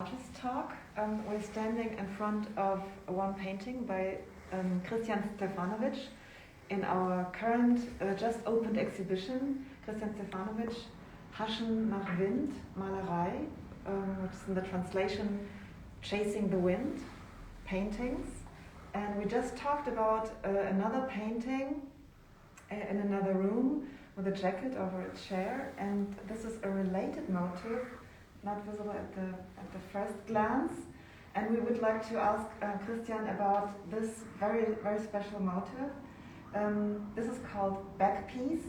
artist talk. We're standing in front of one painting by Christian Stefanovici in our current just opened exhibition. Christian Stefanovici, Haschen nach Wind, Malerei, which is in the translation Chasing the Wind, paintings. And we just talked about another painting in another room with a jacket over a chair, and this is a related motif, not visible at the first glance. And we would like to ask Christian about this very, very special motif. This is called Backpiece,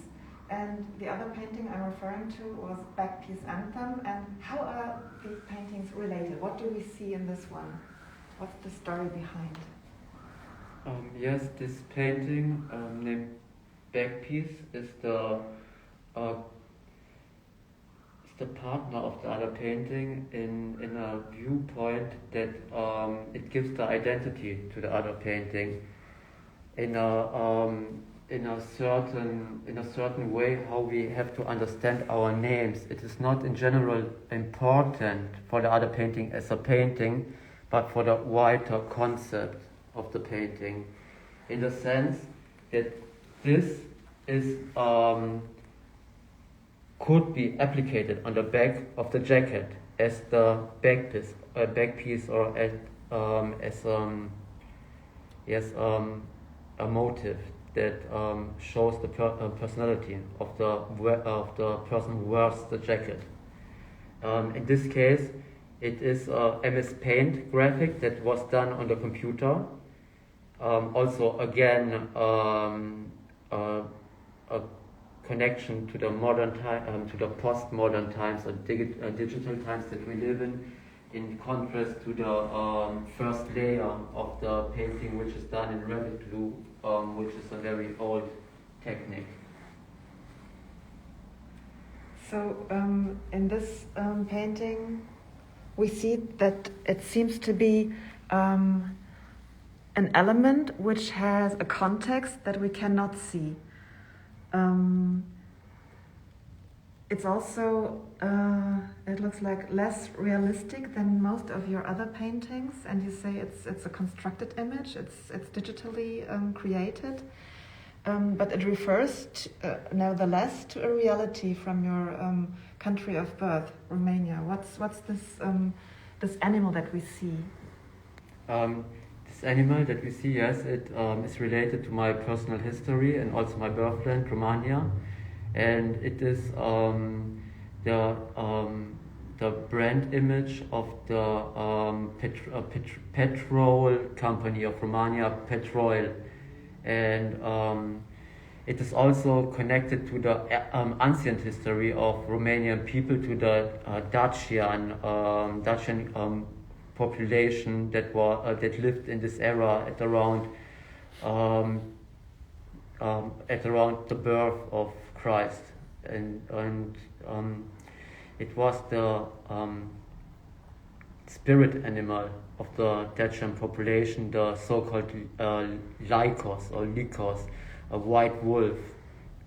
and the other painting I'm referring to was Backpiece Anthem. And how are these paintings related? What do we see in this one? What's the story behind? Yes, this painting named Backpiece is the partner of the other painting in a viewpoint that it gives the identity to the other painting in a certain way how we have to understand our names. It is not in general important for the other painting as a painting, but for the wider concept of the painting, in the sense that this is could be applied on the back of the jacket as the backpiece, or as a motive that shows the personality of the person who wears the jacket. In this case, it is a MS Paint graphic that was done on the computer. Also, again, a connection to the modern time, to the postmodern times or digital times that we live in contrast to the first layer of the painting, which is done in Revit glue, which is a very old technique. So, in this painting, we see that it seems to be an element which has a context that we cannot see. It's also, it looks like less realistic than most of your other paintings, and you say it's a constructed image, it's digitally created, but it refers to, nevertheless to a reality from your country of birth, Romania. What's this animal that we see? This animal that we see, yes, it is related to my personal history and also my birthland, Romania, and it is the brand image of the petrol company of Romania, Petrol, and it is also connected to the ancient history of Romanian people, to the Dacian population that lived in this era at around the birth of Christ, and it was the spirit animal of the Dacian population, the so-called Lycos or Lycos, a white wolf.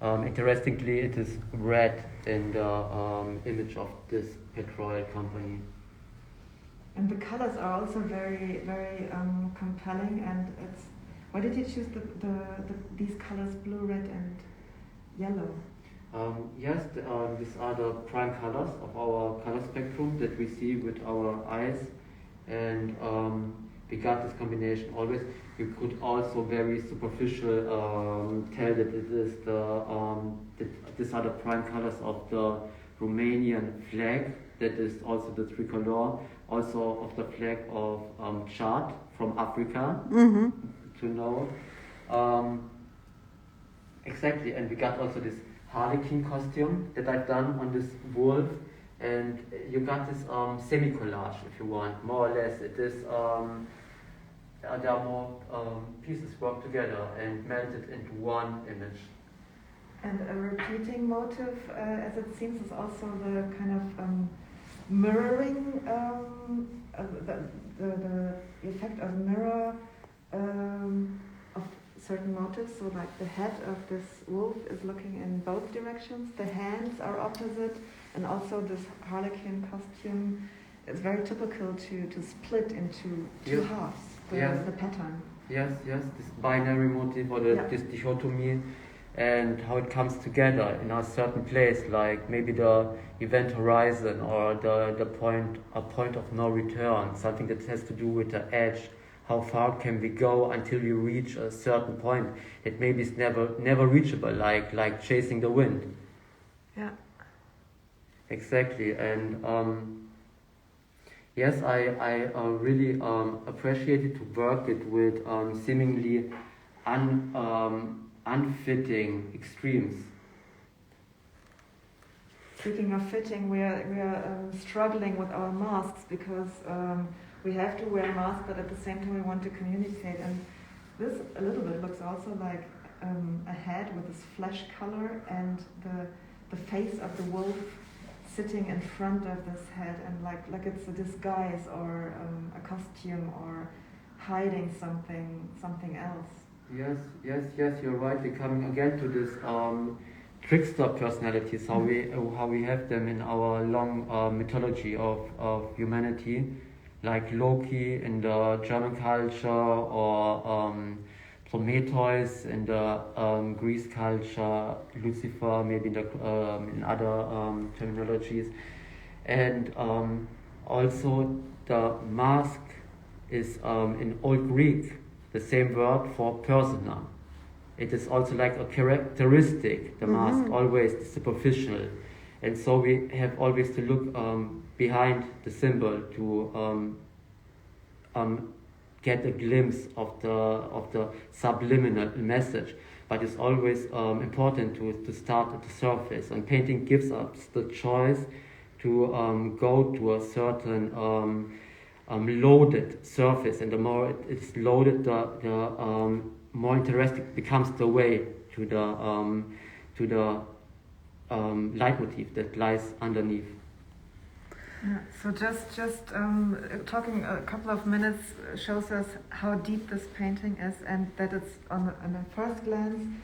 Interestingly, it is red in the image of this petrol company. And the colors are also very, very compelling. And it's, why did you choose these colors, blue, red, and yellow? Yes, these are the prime colors of our color spectrum that we see with our eyes, and we got this combination always. You could also very superficial tell that it is these are the prime colors of the Romanian flag, that is also the tricolor, also of the flag of Chad from Africa, to know. Exactly, and we got also this harlequin costume that I've done on this wolf, and you got this semi-collage, if you want, more or less. It is, there are more pieces worked together and melted into one image. And a repeating motive, as it seems, is also the kind of mirroring, the effect of mirror of certain motives. So like the head of this wolf is looking in both directions, the hands are opposite, and also this harlequin costume it's very typical to split into two Yes. halves, Yes. the pattern. Yes, this binary motif or this dichotomy, and how it comes together in a certain place, like maybe the event horizon or a point of no return, something that has to do with the edge. How far can we go until you reach a certain point that maybe is never reachable, like chasing the wind. Yeah. Exactly, and yes, I really appreciated to work it with seemingly unfitting extremes. Speaking of fitting, we are struggling with our masks because we have to wear masks, but at the same time we want to communicate. And this a little bit looks also like a head with this flesh color and the face of the wolf sitting in front of this head, and like it's a disguise or a costume or hiding something else. Yes, you're right. We're coming again to this trickster personalities, how we have them in our long mythology of humanity, like Loki in the German culture, or Prometheus in the Greece culture, Lucifer maybe in other terminologies, and also the mask is in Old Greek the same word for persona. It is also like a characteristic, the mask, always superficial. And so we have always to look behind the symbol to get a glimpse of the subliminal message. But it's always important to start at the surface. And painting gives us the choice to go to a certain loaded surface, and the more it's loaded, the more interesting becomes the way to the leitmotif that lies underneath. Yeah, so just talking a couple of minutes shows us how deep this painting is, and that it's on the first glance